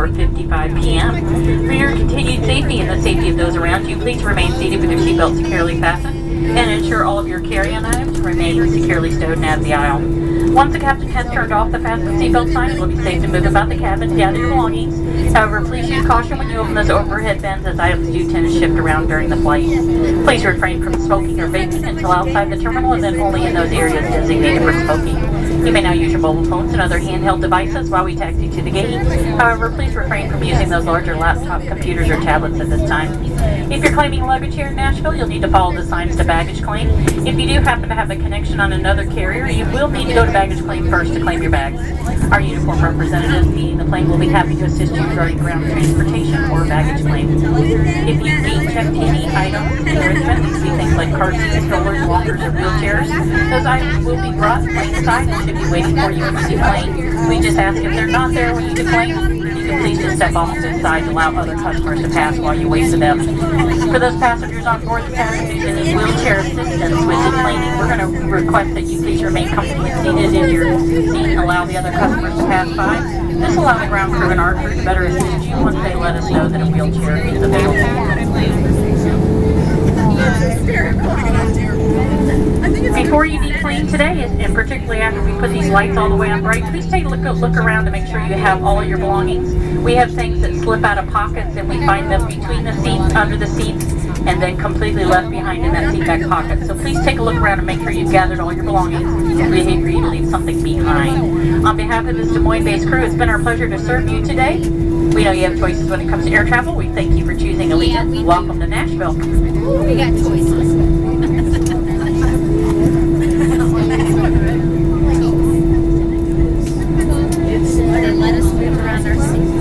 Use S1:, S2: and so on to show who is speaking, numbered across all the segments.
S1: 4:55 p.m. For your continued safety and the safety of those around you, please remain seated with your seatbelt securely fastened and ensure all of your carry-on items remain securely stowed and out of the aisle. Once the captain has turned off the fasten seatbelt sign, it will be safe to move about the cabin to gather your belongings. However, please use caution when you open those overhead bins, as items do tend to shift around during the flight. Please refrain from smoking or vaping until outside the terminal and then only in those areas designated for smoking. You may now use your mobile phones and other handheld devices while we taxi to the gate. However, please refrain from using those larger laptop computers or tablets at this time. If you're claiming luggage here in Nashville, you'll need to follow the signs to baggage claim. If you do happen to have a connection on another carrier, you will need to go to baggage claim first to claim your bags. Our uniform representatives meeting the plane will be happy to assist you regarding ground transportation or baggage claim. If you need checked any items in Richmond, these be things like car seats, strollers, walkers, or wheelchairs, those items will be brought plane-side and should be waiting for you when you deplane. We just ask if they're not there when you deplane, you can please just step off to the side to allow other customers to pass while you wait for them. For those passengers on board the passengers who need wheelchair assistance with deplaning, we're going to request that you please remain comfortably seated in your seat and allow the other customers to pass by. This allows the ground crew and our crew to better assist you once they let us know that a wheelchair is available. Before you deplane today, and particularly after we put these lights all the way on bright, please take a look around to make sure you have all of your belongings. We have things that slip out of pockets and we find them between the seats, under the seats, and then completely left behind in that seat back pocket. So please take a look around and make sure you've gathered all your belongings. We hate for you to leave something behind. On behalf of this Des Moines-based crew, it's been our pleasure to serve you today. We know you have choices when it comes to air travel. We thank you for choosing Allegiant. Welcome to Nashville.
S2: We got choices. Let us move around our seats.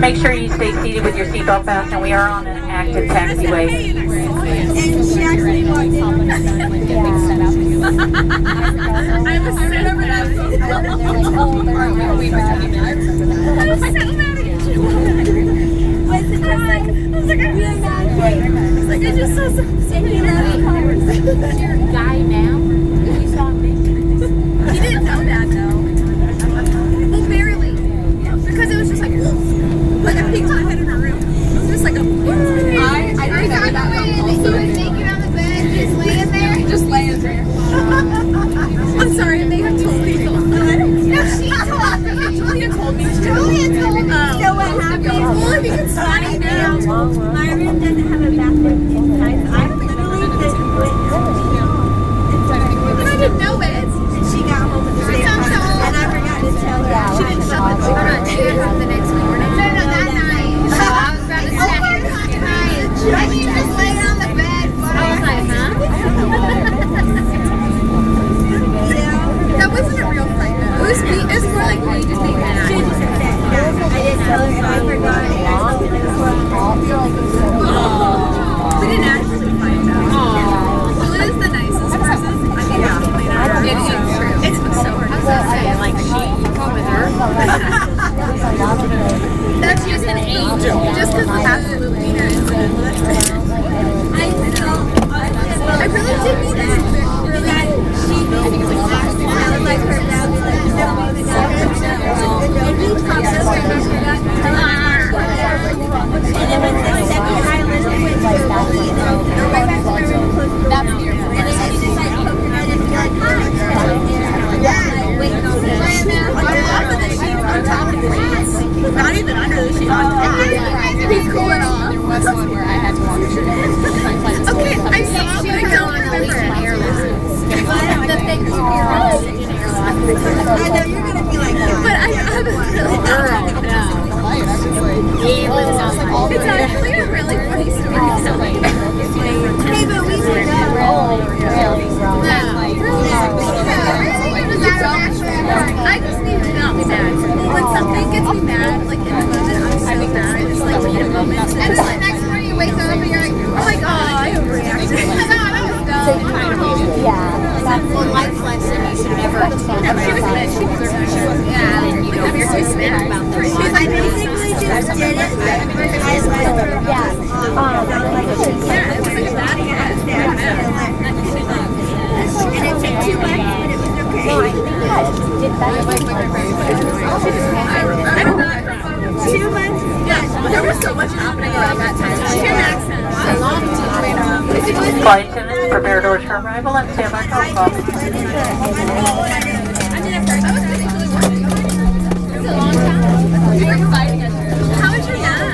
S1: Make sure you stay seated with your seatbelt fastened. We are on an active taxiway.
S3: And she actually walked in. I was sitting over there. I just saw some singing cars. Your guy now? You saw me? He didn't know that though. Well, barely. Because it was just like a pig head in her room. It was just like a. I knew that. He was naked on the bed, just laying there. Just laying there. I'm sorry, they have told me. No, she told me. Julia told me. Julia told me. So what happened? Well, if you can slide now. My room doesn't have a bathroom inside. I literally didn't put and I didn't know it. And she got home with the day and I forgot to tell her. She didn't shut the door. She got home the next morning. No, that night. I was about to say, and you just laid on the bed. I was like, huh? That wasn't a real fight though. It was me. It was more like me just being mad. She just said that. I didn't tell her and I forgot it. We didn't actually fight though. Julia is the nicest person. I mean, yeah. It is true. It's so hard to say. Like she with her. That's just an angel. Just because we absolutely need her. I really did mean that. I think it's like sounded like her dad was like, and he talks to her and she got and then when they said hi, Liz went to go right back to my room and closed the door. That's beautiful. And then she just like poked her head and be like, hi. Yeah, waiting on her. I love that she I basically just did it. And it took 2 months, but it was okay. I don't know. 2 months? Yeah, there was so much happening around that time. 2 accents. A long time.
S1: Flight attendants, prepare doors for arrival and stand by for call.
S3: It's a long time.